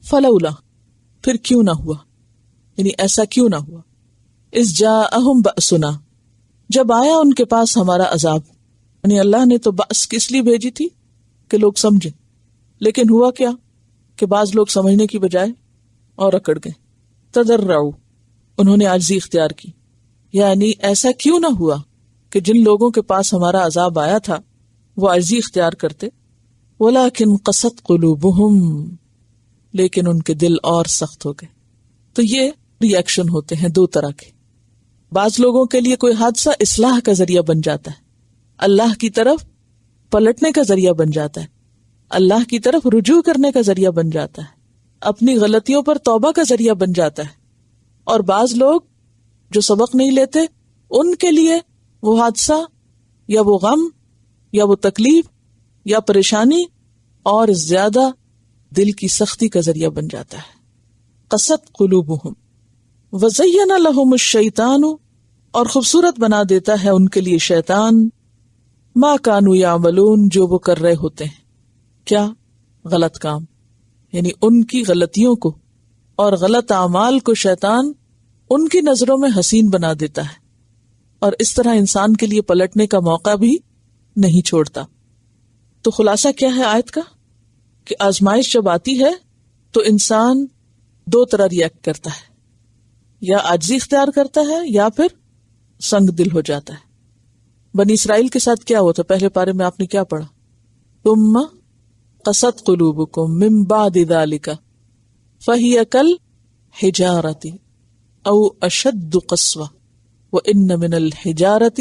فلولا، پھر کیوں نہ ہوا، یعنی ایسا کیوں نہ ہوا، اذ جاءہم بأسنا، جب آیا ان کے پاس ہمارا عذاب، یعنی اللہ نے تو بأس کس لیے بھیجی تھی کہ لوگ سمجھیں، لیکن ہوا کیا کہ بعض لوگ سمجھنے کی بجائے اور اکڑ گئے، تضرعوا، انہوں نے عاجزی اختیار کی، یعنی ایسا کیوں نہ ہوا کہ جن لوگوں کے پاس ہمارا عذاب آیا تھا وہ عاجزی اختیار کرتے، ولیکن قست قلوبہم، لیکن ان کے دل اور سخت ہو گئے۔ تو یہ ری ایکشن ہوتے ہیں دو طرح کے، بعض لوگوں کے لیے کوئی حادثہ اصلاح کا ذریعہ بن جاتا ہے، اللہ کی طرف پلٹنے کا ذریعہ بن جاتا ہے، اللہ کی طرف رجوع کرنے کا ذریعہ بن جاتا ہے، اپنی غلطیوں پر توبہ کا ذریعہ بن جاتا ہے، اور بعض لوگ جو سبق نہیں لیتے ان کے لیے وہ حادثہ یا وہ غم یا وہ تکلیف یا پریشانی اور زیادہ دل کی سختی کا ذریعہ بن جاتا ہے۔ قست قلوبہم وزین لہم الشیطان، اور خوبصورت بنا دیتا ہے ان کے لیے شیطان، ما کانوا یعملون، جو وہ کر رہے ہوتے ہیں، کیا؟ غلط کام، یعنی ان کی غلطیوں کو اور غلط اعمال کو شیطان ان کی نظروں میں حسین بنا دیتا ہے، اور اس طرح انسان کے لیے پلٹنے کا موقع بھی نہیں چھوڑتا۔ تو خلاصہ کیا ہے آیت کا؟ کہ آزمائش جب آتی ہے تو انسان دو طرح ریئیکٹ کرتا ہے، یا عاجزی اختیار کرتا ہے یا پھر سنگ دل ہو جاتا ہے۔ بنی اسرائیل کے ساتھ کیا ہوا تھا؟ پہلے پارے میں آپ نے کیا پڑھا؟ ثم قست قلوبکم من بعد ذلک فہی کالحجارۃ او اشد قسوہ وان من الحجارۃ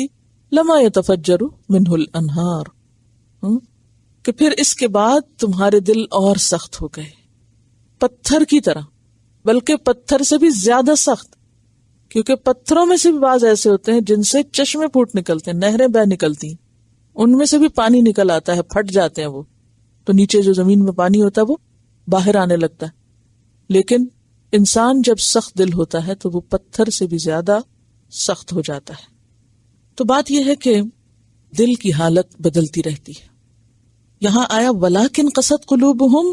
لما يتفجر منہ الانہار، کہ پھر اس کے بعد تمہارے دل اور سخت ہو گئے، پتھر کی طرح، بلکہ پتھر سے بھی زیادہ سخت، کیونکہ پتھروں میں سے بھی بعض ایسے ہوتے ہیں جن سے چشمے پھوٹ نکلتے ہیں، نہریں بہہ نکلتی ہیں، ان میں سے بھی پانی نکل آتا ہے، پھٹ جاتے ہیں وہ، تو نیچے جو زمین میں پانی ہوتا ہے وہ باہر آنے لگتا ہے۔ لیکن انسان جب سخت دل ہوتا ہے تو وہ پتھر سے بھی زیادہ سخت ہو جاتا ہے۔ تو بات یہ ہے کہ دل کی حالت بدلتی رہتی ہے۔ یہاں آیا ولیکن قست قلوبہم،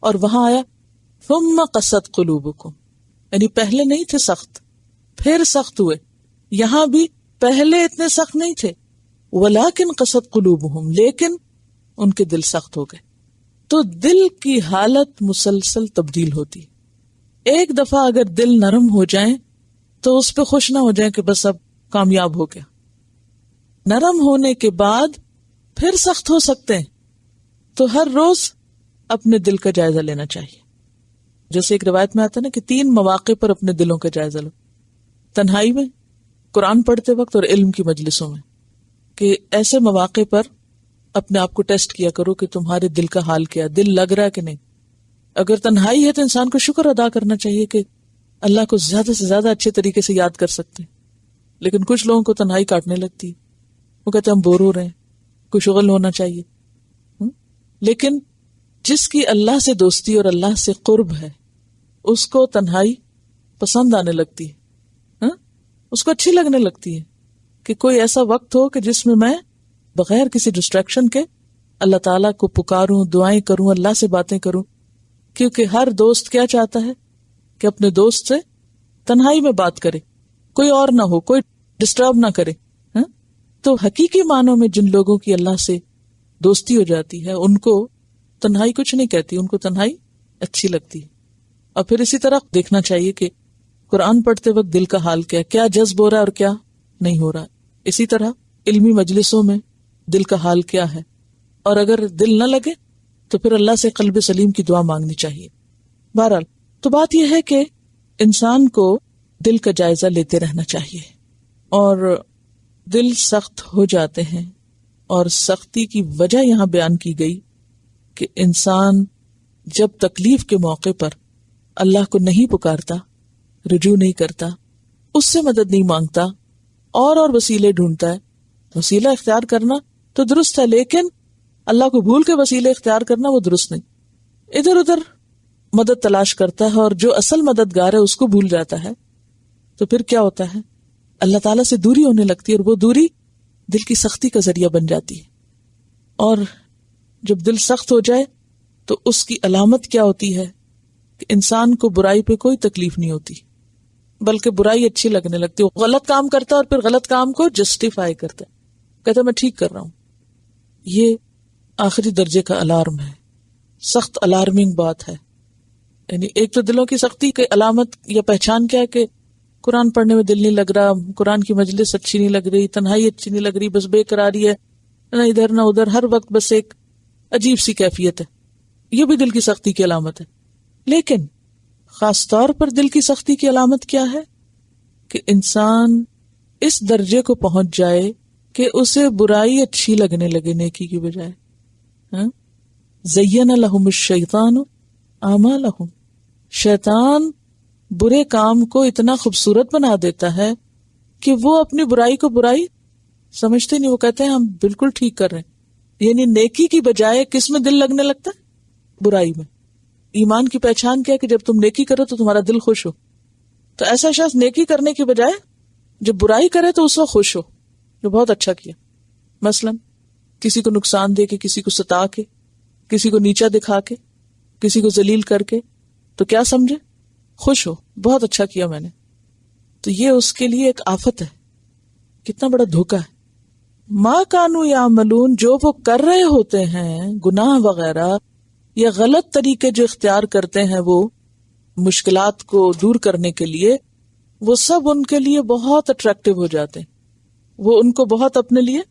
اور وہاں آیا ثم قست قلوبکم، یعنی پہلے نہیں تھے سخت پھر سخت ہوئے، یہاں بھی پہلے اتنے سخت نہیں تھے، ولیکن قست قلوبہم، لیکن ان کے دل سخت ہو گئے۔ تو دل کی حالت مسلسل تبدیل ہوتی ہے۔ ایک دفعہ اگر دل نرم ہو جائیں تو اس پہ خوش نہ ہو جائیں کہ بس اب کامیاب ہو گیا، نرم ہونے کے بعد پھر سخت ہو سکتے ہیں، تو ہر روز اپنے دل کا جائزہ لینا چاہیے۔ جیسے ایک روایت میں آتا ہے نا کہ 3 مواقع پر اپنے دلوں کا جائزہ لو، تنہائی میں، قرآن پڑھتے وقت اور علم کی مجلسوں میں، کہ ایسے مواقع پر اپنے آپ کو ٹیسٹ کیا کرو کہ تمہارے دل کا حال کیا، دل لگ رہا ہے کہ نہیں۔ اگر تنہائی ہے تو انسان کو شکر ادا کرنا چاہیے کہ اللہ کو زیادہ سے زیادہ اچھے طریقے سے یاد کر سکتے ہیں، لیکن کچھ لوگوں کو تنہائی کاٹنے لگتی ہے، وہ کہتے ہیں ہم بور ہو رہے ہیں، کوئی شغل ہونا چاہیے۔ لیکن جس کی اللہ سے دوستی اور اللہ سے قرب ہے اس کو تنہائی پسند آنے لگتی ہے، اس کو اچھی لگنے لگتی ہے کہ کوئی ایسا وقت ہو کہ جس میں میں بغیر کسی ڈسٹریکشن کے اللہ تعالیٰ کو پکاروں، دعائیں کروں، اللہ سے باتیں کروں، کیونکہ ہر دوست کیا چاہتا ہے کہ اپنے دوست سے تنہائی میں بات کرے، کوئی اور نہ ہو، کوئی ڈسٹرب نہ کرے۔ تو حقیقی معنوں میں جن لوگوں کی اللہ سے دوستی ہو جاتی ہے ان کو تنہائی کچھ نہیں کہتی، ان کو تنہائی اچھی لگتی ہے۔ اور پھر اسی طرح دیکھنا چاہیے کہ قرآن پڑھتے وقت دل کا حال کیا جذب ہو رہا ہے اور کیا نہیں ہو رہا۔ اسی طرح علمی مجلسوں میں دل کا حال کیا ہے، اور اگر دل نہ لگے تو پھر اللہ سے قلب سلیم کی دعا مانگنی چاہیے۔ بہرحال تو بات یہ ہے کہ انسان کو دل کا جائزہ لیتے رہنا چاہیے، اور دل سخت ہو جاتے ہیں، اور سختی کی وجہ یہاں بیان کی گئی کہ انسان جب تکلیف کے موقع پر اللہ کو نہیں پکارتا، رجوع نہیں کرتا، اس سے مدد نہیں مانگتا، اور وسیلے ڈھونڈتا ہے۔ وسیلہ اختیار کرنا تو درست ہے، لیکن اللہ کو بھول کے وسیلے اختیار کرنا وہ درست نہیں۔ ادھر ادھر مدد تلاش کرتا ہے اور جو اصل مددگار ہے اس کو بھول جاتا ہے، تو پھر کیا ہوتا ہے؟ اللہ تعالیٰ سے دوری ہونے لگتی ہے، اور وہ دوری دل کی سختی کا ذریعہ بن جاتی ہے۔ اور جب دل سخت ہو جائے تو اس کی علامت کیا ہوتی ہے کہ انسان کو برائی پہ کوئی تکلیف نہیں ہوتی، بلکہ برائی اچھی لگنے لگتی. وہ غلط کام کرتا ہے اور پھر غلط کام کو جسٹیفائی کرتا ہے، کہتا ہے میں ٹھیک کر رہا ہوں. یہ آخری درجے کا الارم ہے، سخت الارمنگ بات ہے. یعنی ایک تو دلوں کی سختی کی علامت یا پہچان کیا ہے کہ قرآن پڑھنے میں دل نہیں لگ رہا، قرآن کی مجلس اچھی نہیں لگ رہی، تنہائی اچھی نہیں لگ رہی، بس بے قراری ہے، نہ ادھر نہ ادھر، ہر وقت بس ایک عجیب سی کیفیت ہے. یہ بھی دل کی سختی کی علامت ہے. لیکن خاص طور پر دل کی سختی کی علامت کیا ہے کہ انسان اس درجے کو پہنچ جائے کہ اسے برائی اچھی لگنے لگے نیکی کی بجائے. زین لہم الشیطان اعمالہم، شیطان برے کام کو اتنا خوبصورت بنا دیتا ہے کہ وہ اپنی برائی کو برائی سمجھتے نہیں، وہ کہتے ہیں ہم بالکل ٹھیک کر رہے ہیں. یعنی نیکی کی بجائے کس میں دل لگنے لگتا ہے؟ برائی میں. ایمان کی پہچان کیا کہ جب تم نیکی کرو تو تمہارا دل خوش ہو. تو ایسا شخص نیکی کرنے کی بجائے جب برائی کرے تو اس وقت خوش ہو، جو بہت اچھا کیا. مثلا کسی کو نقصان دے کے، کسی کو ستا کے، کسی کو نیچا دکھا کے، کسی کو ذلیل کر کے، تو کیا سمجھے؟ خوش ہو، بہت اچھا کیا میں نے. تو یہ اس کے لیے ایک آفت ہے، کتنا بڑا دھوکہ ہے. ما کانوا یعملون، جو وہ کر رہے ہوتے ہیں گناہ وغیرہ یا غلط طریقے جو اختیار کرتے ہیں وہ مشکلات کو دور کرنے کے لیے، وہ سب ان کے لیے بہت اٹریکٹیو ہو جاتے ہیں، وہ ان کو بہت اپنے لیے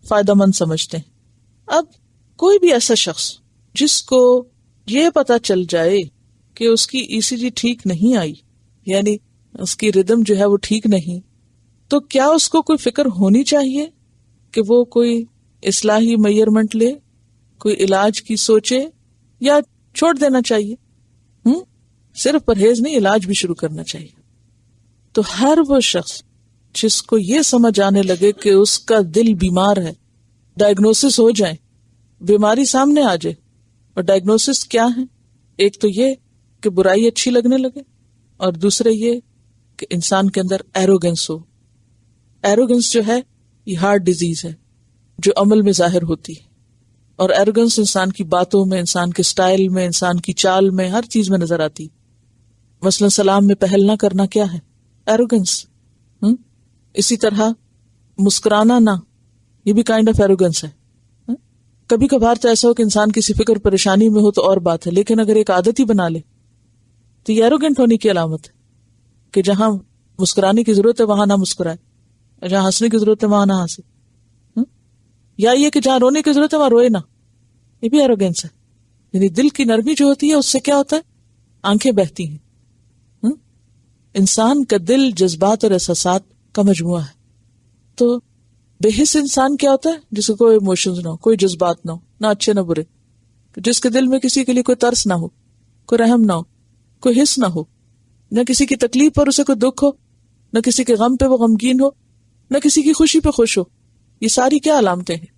فائدہ مند سمجھتے ہیں. اب کوئی بھی ایسا شخص جس کو یہ پتا چل جائے کہ اس کی ECG ٹھیک نہیں آئی، یعنی اس کی ردم جو ہے وہ ٹھیک نہیں، تو کیا اس کو کوئی فکر ہونی چاہیے کہ وہ کوئی اصلاحی میئرمنٹ لے، کوئی علاج کی سوچے، یا چھوڑ دینا چاہیے؟ صرف پرہیز نہیں، علاج بھی شروع کرنا چاہیے. تو ہر وہ شخص جس کو یہ سمجھ آنے لگے کہ اس کا دل بیمار ہے، ڈائگنوسس ہو جائے، بیماری سامنے آ جائے. اور ڈائگنوسس کیا ہے؟ ایک تو یہ کہ برائی اچھی لگنے لگے، اور دوسرے یہ کہ انسان کے اندر ایروگنس ہو. ایروگنس جو ہے یہ ہارٹ ڈیزیز ہے جو عمل میں ظاہر ہوتی ہے، اور ایروگنس انسان کی باتوں میں، انسان کے سٹائل میں، انسان کی چال میں، ہر چیز میں نظر آتی. مثلا سلام میں پہل نہ کرنا کیا ہے؟ ایروگنس. اسی طرح مسکرانا نہ، یہ بھی کائنڈ آف ایروگنس ہے. کبھی کبھار تو ایسا ہو کہ انسان کسی فکر پریشانی میں ہو تو اور بات ہے، لیکن اگر ایک عادت ہی بنا لے تو یہ ایروگنٹ ہونے کی علامت ہے کہ جہاں مسکرانے کی ضرورت ہے وہاں نہ مسکرائے، جہاں ہنسنے کی ضرورت ہے وہاں نہ ہنسے، یا یہ کہ جہاں رونے کی ضرورت ہے وہاں روئے نہ. یہ بھی ایروگنس ہے. یعنی دل کی نرمی جو ہوتی ہے اس سے کیا ہوتا ہے؟ آنکھیں بہتی ہیں. انسان کا دل جذبات اور احساسات کا مجموعہ ہے. تو بے حس انسان کیا ہوتا ہے؟ جس کو کوئی ایموشنز نہ ہو، کوئی جذبات نہ ہو، نہ اچھے نہ برے، جس کے دل میں کسی کے لیے کوئی ترس نہ ہو، کوئی رحم نہ ہو، کوئی حس نہ ہو، نہ کسی کی تکلیف پر اسے کوئی دکھ ہو، نہ کسی کے غم پہ وہ غمگین ہو، نہ کسی کی خوشی پہ خوش ہو. یہ ساری کیا علامتیں ہیں؟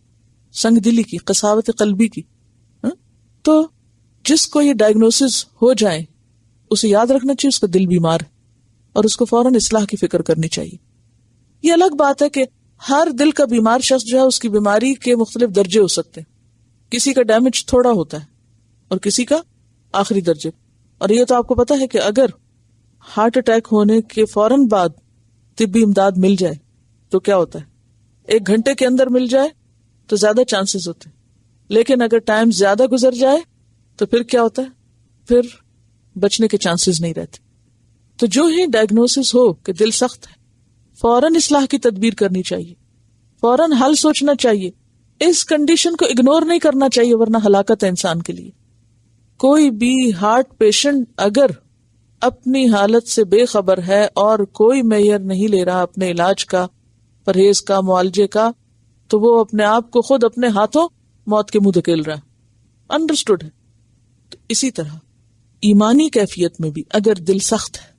سنگ دلی کی، قساوت قلبی کی. تو جس کو یہ ڈائگنوسس ہو جائے اسے یاد رکھنا چاہیے اس کا دل بیمار ہے، اور اس کو فوراً اصلاح کی فکر کرنی چاہیے. یہ الگ بات ہے کہ ہر دل کا بیمار شخص جو ہے اس کی بیماری کے مختلف درجے ہو سکتے ہیں. کسی کا ڈیمیج تھوڑا ہوتا ہے اور کسی کا آخری درجے. اور یہ تو آپ کو پتا ہے کہ اگر ہارٹ اٹیک ہونے کے فوراً بعد طبی امداد مل جائے تو کیا ہوتا ہے؟ 1 گھنٹے کے اندر مل جائے تو زیادہ چانسز ہوتے ہیں، لیکن اگر ٹائم زیادہ گزر جائے تو پھر کیا ہوتا ہے؟ پھر بچنے کے چانسز نہیں رہتے. تو جو ہی ڈائگنوسس ہو کہ دل سخت ہے، فوراً اصلاح کی تدبیر کرنی چاہیے، فوراً حل سوچنا چاہیے. اس کنڈیشن کو اگنور نہیں کرنا چاہیے، ورنہ ہلاکت ہے انسان کے لیے. کوئی بھی ہارٹ پیشنٹ اگر اپنی حالت سے بے خبر ہے اور کوئی میئر نہیں لے رہا اپنے علاج کا، پرہیز کا، معالجے کا، تو وہ اپنے آپ کو خود اپنے ہاتھوں موت کے منہ دھکیل رہا ہے. انڈرسٹوڈ ہے. تو اسی طرح ایمانی کیفیت میں بھی اگر دل سخت ہے،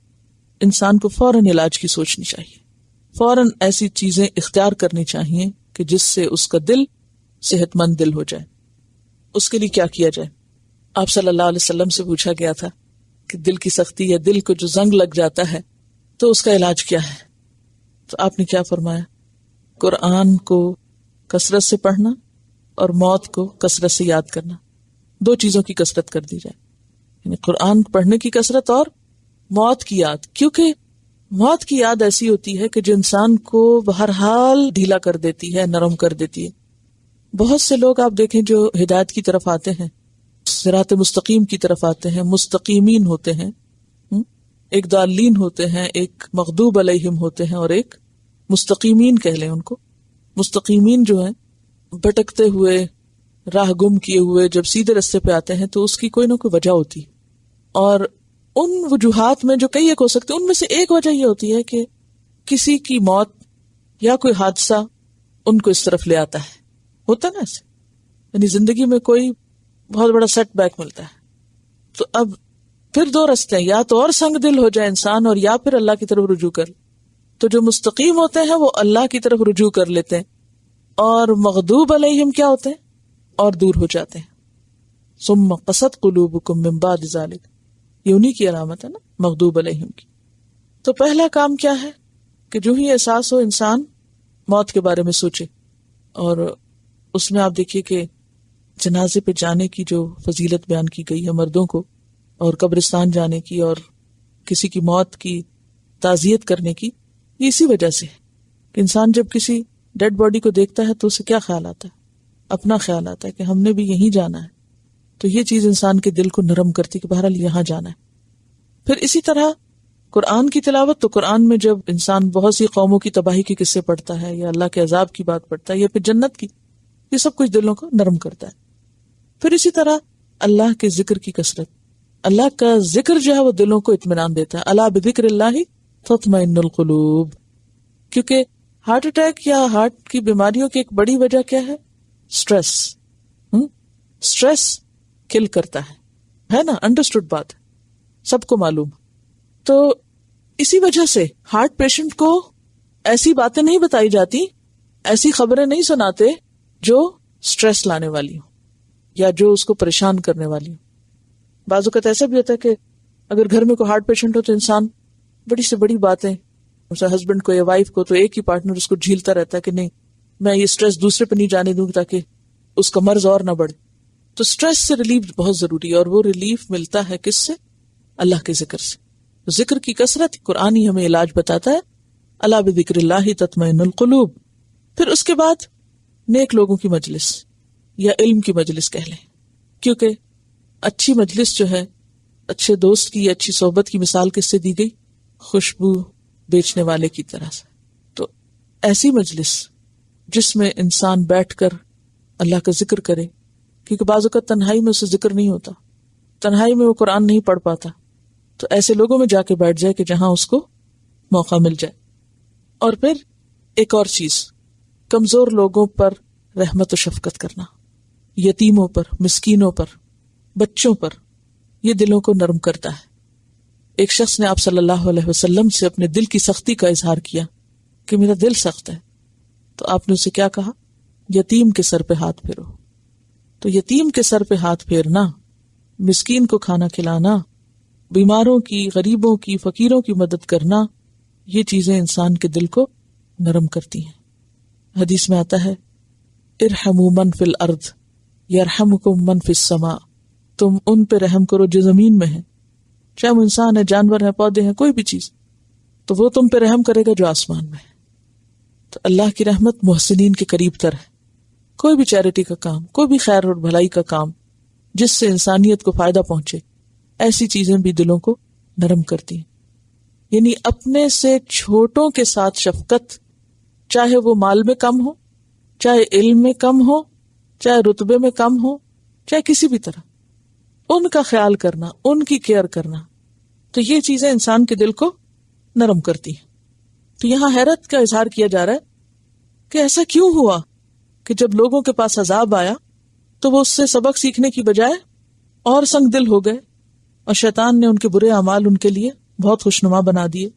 انسان کو فوراً علاج کی سوچنی چاہیے، فوراً ایسی چیزیں اختیار کرنی چاہیے کہ جس سے اس کا دل صحت مند دل ہو جائے. اس کے لیے کیا کیا جائے؟ آپ صلی اللہ علیہ وسلم سے پوچھا گیا تھا کہ دل کی سختی یا دل کو جو زنگ لگ جاتا ہے تو اس کا علاج کیا ہے؟ تو آپ نے کیا فرمایا؟ قرآن کو کثرت سے پڑھنا اور موت کو کثرت سے یاد کرنا. 2 چیزوں کی کثرت کر دی جائے. یعنی قرآن پڑھنے کی کثرت اور موت کی یاد، کیونکہ موت کی یاد ایسی ہوتی ہے کہ جو انسان کو بہرحال ڈھیلا کر دیتی ہے، نرم کر دیتی ہے. بہت سے لوگ آپ دیکھیں جو ہدایت کی طرف آتے ہیں، صراط مستقیم کی طرف آتے ہیں، مستقیمین ہوتے ہیں، ایک ضالین ہوتے ہیں، ایک مغضوب علیہم ہوتے ہیں، اور ایک مستقیمین کہہ لیں ان کو. مستقیمین جو ہیں بھٹکتے ہوئے، راہ گم کیے ہوئے، جب سیدھے رستے پہ آتے ہیں تو اس کی کوئی نہ کوئی وجہ ہوتی ہے، اور ان وجوہات میں جو کئی ایک ہو سکتے ہیں، ان میں سے ایک وجہ یہ ہوتی ہے کہ کسی کی موت یا کوئی حادثہ ان کو اس طرف لے آتا ہے. ہوتا نا ایسے، یعنی زندگی میں کوئی بہت بڑا سیٹ بیک ملتا ہے، تو اب پھر دو رستے ہیں، یا تو اور سنگ دل ہو جائے انسان، اور یا پھر اللہ کی طرف رجوع کر. تو جو مستقیم ہوتے ہیں وہ اللہ کی طرف رجوع کر لیتے ہیں، اور مغضوب علیہم کیا ہوتے ہیں؟ اور دور ہو جاتے ہیں. ثم قست قلوبکم من بعد ذلک، یہ انہی کی علامت ہے نا، مغضوب علیہم کی. تو پہلا کام کیا ہے کہ جو ہی احساس ہو انسان موت کے بارے میں سوچے. اور اس میں آپ دیکھیے کہ جنازے پہ جانے کی جو فضیلت بیان کی گئی ہے مردوں کو، اور قبرستان جانے کی، اور کسی کی موت کی تعزیت کرنے کی، یہ اسی وجہ سے ہے کہ انسان جب کسی ڈیڈ باڈی کو دیکھتا ہے تو اسے کیا خیال آتا ہے؟ اپنا خیال آتا ہے کہ ہم نے بھی یہیں جانا ہے. تو یہ چیز انسان کے دل کو نرم کرتی کہ بہرحال یہاں جانا ہے. پھر اسی طرح قرآن کی تلاوت، تو قرآن میں جب انسان بہت سی قوموں کی تباہی کے قصے پڑھتا ہے، یا اللہ کے عذاب کی بات پڑھتا ہے، یا پھر جنت کی، یہ سب کچھ دلوں کو نرم کرتا ہے. پھر اسی طرح اللہ کے ذکر کی کثرت، اللہ کا ذکر جو ہے وہ دلوں کو اطمینان دیتا ہے. الا بذکر اللہ تطمئن القلوب. کیونکہ ہارٹ اٹیک یا ہارٹ کی بیماریوں کی ایک بڑی وجہ کیا ہے؟ سٹریس. سٹریس کل کرتا ہے نا، انڈرسٹوڈ بات ہے، سب کو معلوم. تو اسی وجہ سے ہارٹ پیشنٹ کو ایسی باتیں نہیں بتائی جاتی، ایسی خبریں نہیں سناتے جو سٹریس لانے والی ہوں یا جو اس کو پریشان کرنے والی ہوں. بعض اوقات ایسا بھی ہوتا ہے کہ اگر گھر میں کوئی ہارٹ پیشنٹ ہو تو انسان بڑی سے بڑی باتیں، ہسبینڈ کو یا وائف کو، تو ایک ہی پارٹنر اس کو جھیلتا رہتا ہے کہ نہیں میں یہ سٹریس دوسرے پہ نہیں جانے دوں تاکہ اس کا مرض اور نہ بڑھے. تو سٹریس سے ریلیف بہت ضروری ہے، اور وہ ریلیف ملتا ہے کس سے؟ اللہ کے ذکر سے. ذکر کی کثرت قرآن ہی ہمیں علاج بتاتا ہے. الا بذکر اللہ تطمئن القلوب. پھر اس کے بعد نیک لوگوں کی مجلس یا علم کی مجلس کہہ لیں، کیونکہ اچھی مجلس جو ہے، اچھے دوست کی یا اچھی صحبت کی مثال کس سے دی گئی؟ خوشبو بیچنے والے کی طرح سے. تو ایسی مجلس جس میں انسان بیٹھ کر اللہ کا ذکر کرے، کیونکہ بعض اوقات تنہائی میں اسے ذکر نہیں ہوتا، تنہائی میں وہ قرآن نہیں پڑھ پاتا، تو ایسے لوگوں میں جا کے بیٹھ جائے کہ جہاں اس کو موقع مل جائے. اور پھر ایک اور چیز، کمزور لوگوں پر رحمت و شفقت کرنا، یتیموں پر، مسکینوں پر، بچوں پر، یہ دلوں کو نرم کرتا ہے. ایک شخص نے آپ صلی اللہ علیہ وسلم سے اپنے دل کی سختی کا اظہار کیا کہ میرا دل سخت ہے، تو آپ نے اسے کیا کہا؟ یتیم کے سر پہ ہاتھ پھیرو. تو یتیم کے سر پہ ہاتھ پھیرنا، مسکین کو کھانا کھلانا، بیماروں کی، غریبوں کی، فقیروں کی مدد کرنا، یہ چیزیں انسان کے دل کو نرم کرتی ہیں. حدیث میں آتا ہے ارحموا من فی الارض یرحمکم من فی السماء. تم ان پہ رحم کرو جو زمین میں ہیں، چاہے وہ انسان ہے، جانور ہے، پودے ہیں، کوئی بھی چیز، تو وہ تم پہ رحم کرے گا جو آسمان میں ہے. تو اللہ کی رحمت محسنین کے قریب تر ہے. کوئی بھی چیریٹی کا کام، کوئی بھی خیر اور بھلائی کا کام جس سے انسانیت کو فائدہ پہنچے، ایسی چیزیں بھی دلوں کو نرم کرتی ہیں. یعنی اپنے سے چھوٹوں کے ساتھ شفقت، چاہے وہ مال میں کم ہو، چاہے علم میں کم ہو، چاہے رتبے میں کم ہو، چاہے کسی بھی طرح، ان کا خیال کرنا، ان کی کیئر کرنا، تو یہ چیزیں انسان کے دل کو نرم کرتی ہیں. تو یہاں حیرت کا اظہار کیا جا رہا ہے کہ ایسا کیوں ہوا کہ جب لوگوں کے پاس عذاب آیا تو وہ اس سے سبق سیکھنے کی بجائے اور سنگ دل ہو گئے، اور شیطان نے ان کے برے اعمال ان کے لیے بہت خوشنما بنا دیے.